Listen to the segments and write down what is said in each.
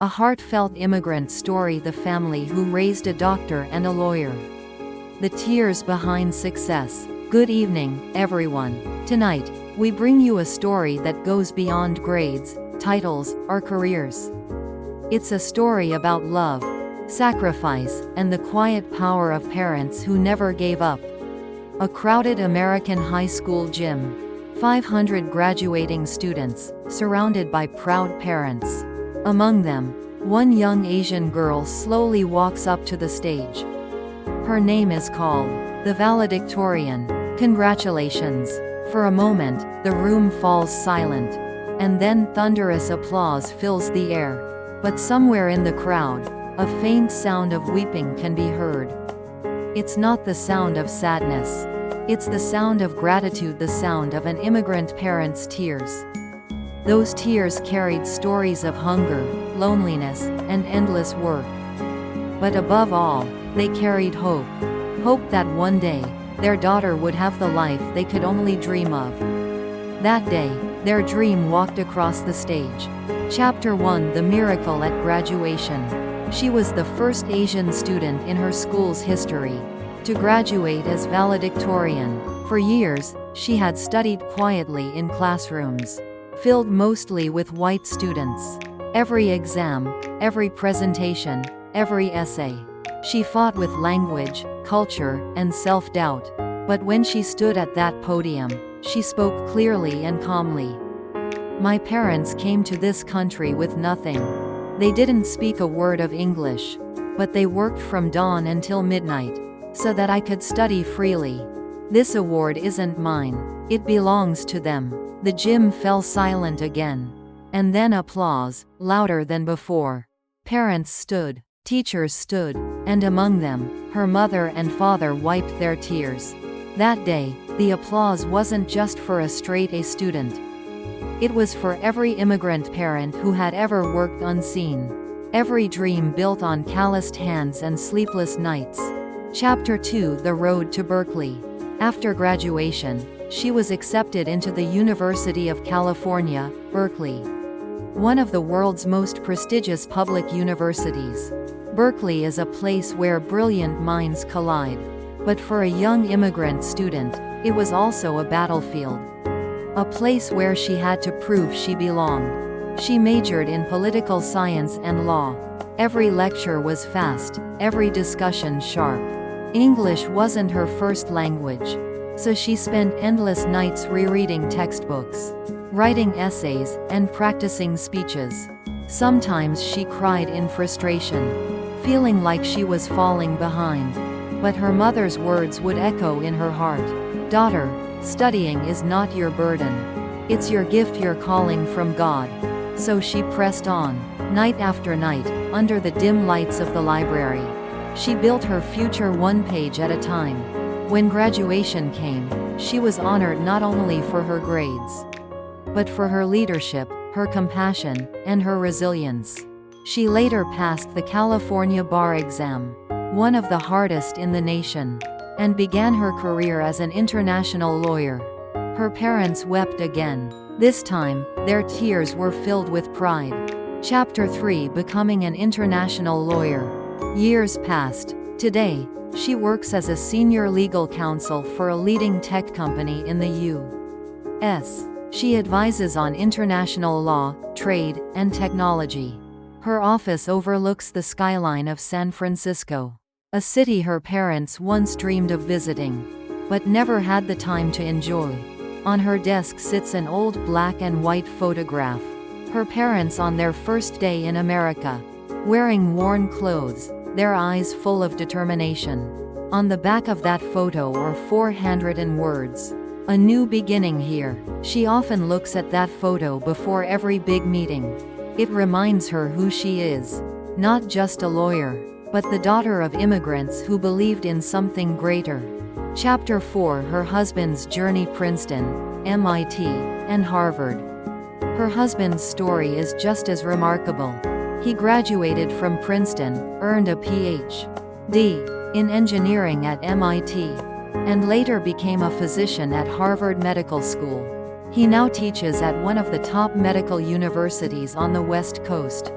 A heartfelt immigrant story, the family who raised a doctor and a lawyer. The tears behind success. Good evening, everyone. Tonight, we bring you a story that goes beyond grades, titles, or careers. It's a story about love, sacrifice, and the quiet power of parents who never gave up. A crowded American high school gym. 500 graduating students, surrounded by proud parents. Among them, one young Asian girl slowly walks up to the stage. Her name is called the valedictorian. Congratulations. For a moment, the room falls silent. And then thunderous applause fills the air. But somewhere in the crowd, a faint sound of weeping can be heard. It's not the sound of sadness. It's the sound of gratitude, the sound of an immigrant parent's tears. Those tears carried stories of hunger, loneliness, and endless work. But above all, they carried hope. Hope that one day, their daughter would have the life they could only dream of. That day, their dream walked across the stage. Chapter 1: The Miracle at Graduation. She was the first Asian student in her school's history to graduate as valedictorian. For years, she had studied quietly in classrooms, filled mostly with white students. Every exam, every presentation, every essay. She fought with language, culture, and self-doubt. But when she stood at that podium, she spoke clearly and calmly. My parents came to this country with nothing. They didn't speak a word of English. But they worked from dawn until midnight, so that I could study freely. This award isn't mine. It belongs to them. The gym fell silent again. And then applause, louder than before. Parents stood, teachers stood, and among them, her mother and father wiped their tears. That day, the applause wasn't just for a straight-A student. It was for every immigrant parent who had ever worked unseen. Every dream built on calloused hands and sleepless nights. Chapter 2: The Road to Berkeley. After graduation, she was accepted into the University of California, Berkeley, one of the world's most prestigious public universities. Berkeley is a place where brilliant minds collide. But for a young immigrant student, it was also a battlefield. A place where she had to prove she belonged. She majored in political science and law. Every lecture was fast, every discussion sharp. English wasn't her first language. So she spent endless nights rereading textbooks, writing essays, and practicing speeches. Sometimes she cried in frustration, feeling like she was falling behind. But her mother's words would echo in her heart. "Daughter, studying is not your burden. It's your gift, your calling from God." So she pressed on, night after night, under the dim lights of the library. She built her future one page at a time. When graduation came, she was honored not only for her grades, but for her leadership, her compassion, and her resilience. She later passed the California bar exam, one of the hardest in the nation, and began her career as an international lawyer. Her parents wept again. This time, their tears were filled with pride. Chapter 3: Becoming an international lawyer. Years passed. Today, she works as a senior legal counsel for a leading tech company in the U.S. She advises on international law, trade, and technology. Her office overlooks the skyline of San Francisco, a city her parents once dreamed of visiting, but never had the time to enjoy. On her desk sits an old black and white photograph. Her parents on their first day in America, wearing worn clothes, their eyes full of determination. On the back of that photo are 4 handwritten words. "A new beginning here." She often looks at that photo before every big meeting. It reminds her who she is. Not just a lawyer, but the daughter of immigrants who believed in something greater. Chapter 4: Her husband's journey. Princeton, MIT, and Harvard. Her husband's story is just as remarkable. He graduated from Princeton, earned a Ph.D. in engineering at MIT, and later became a physician at Harvard Medical School. He now teaches at one of the top medical universities on the West Coast.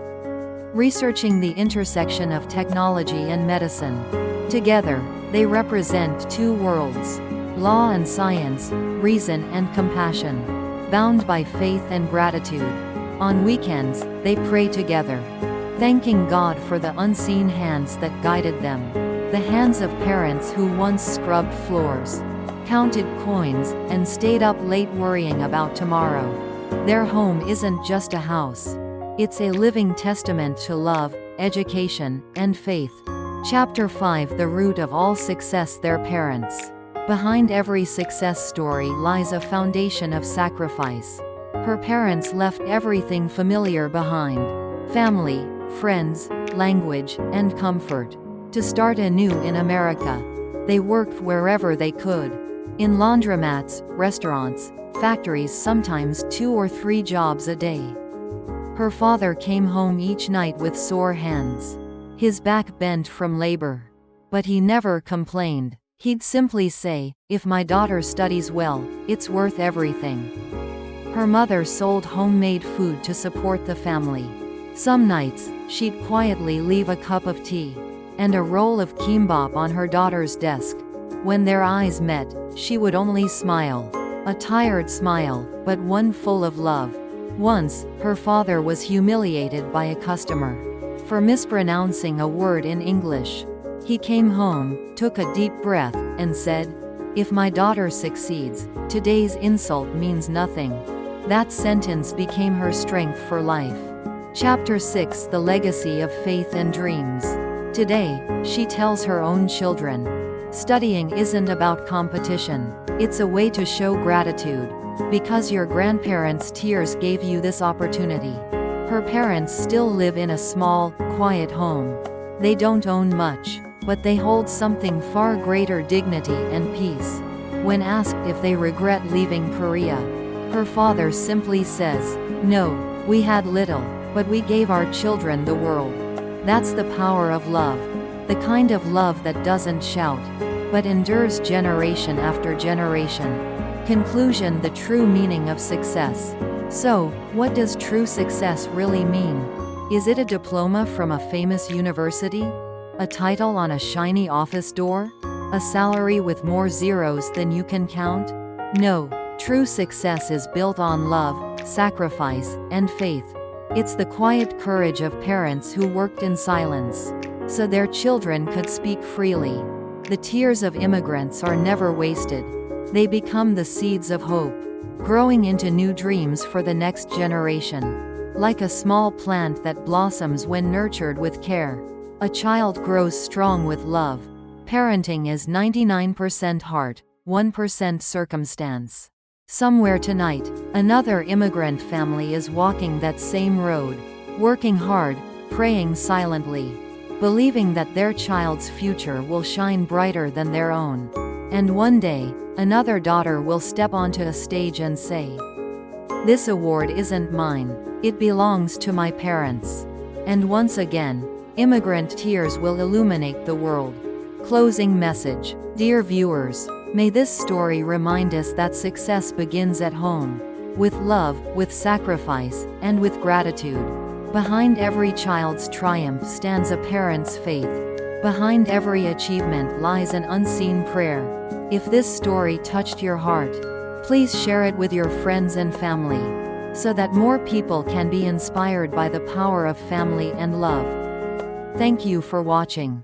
researching the intersection of technology and medicine. Together, they represent two worlds: law and science, reason and compassion, bound by faith and gratitude. On weekends, they pray together, thanking God for the unseen hands that guided them. The hands of parents who once scrubbed floors, counted coins, and stayed up late worrying about tomorrow. Their home isn't just a house. It's a living testament to love, education, and faith. Chapter 5: The root of all success: their parents. Behind every success story lies a foundation of sacrifice. Her parents left everything familiar behind: family, friends, language, and comfort, to start anew in America. They worked wherever they could. In laundromats, restaurants, factories, sometimes 2 or 3 jobs a day. Her father came home each night with sore hands, his back bent from labor. But he never complained. He'd simply say, "If my daughter studies well, it's worth everything." Her mother sold homemade food to support the family. Some nights, she'd quietly leave a cup of tea and a roll of kimbap on her daughter's desk. When their eyes met, she would only smile. A tired smile, but one full of love. Once, her father was humiliated by a customer for mispronouncing a word in English. He came home, took a deep breath, and said, "If my daughter succeeds, today's insult means nothing." That sentence became her strength for life. Chapter 6: The legacy of faith and dreams. Today, she tells her own children, studying isn't about competition. It's a way to show gratitude, because your grandparents' tears gave you this opportunity. Her parents still live in a small, quiet home. They don't own much, but they hold something far greater: dignity and peace. When asked if they regret leaving Korea, her father simply says, "No, we had little, but we gave our children the world." That's the power of love. The kind of love that doesn't shout, but endures generation after generation. Conclusion: the true meaning of success. So, what does true success really mean? Is it a diploma from a famous university? A title on a shiny office door? A salary with more zeros than you can count? No, true success is built on love, sacrifice, and faith. It's the quiet courage of parents who worked in silence, so their children could speak freely. The tears of immigrants are never wasted. They become the seeds of hope, growing into new dreams for the next generation. Like a small plant that blossoms when nurtured with care, a child grows strong with love. Parenting is 99% heart, 1% circumstance. Somewhere tonight, another immigrant family is walking that same road, working hard, praying silently, believing that their child's future will shine brighter than their own. And one day, another daughter will step onto a stage and say, "This award isn't mine, it belongs to my parents." And once again, immigrant tears will illuminate the world. Closing message. Dear viewers, may this story remind us that success begins at home, with love, with sacrifice, and with gratitude. Behind every child's triumph stands a parent's faith. Behind every achievement lies an unseen prayer. If this story touched your heart, please share it with your friends and family, so that more people can be inspired by the power of family and love. Thank you for watching.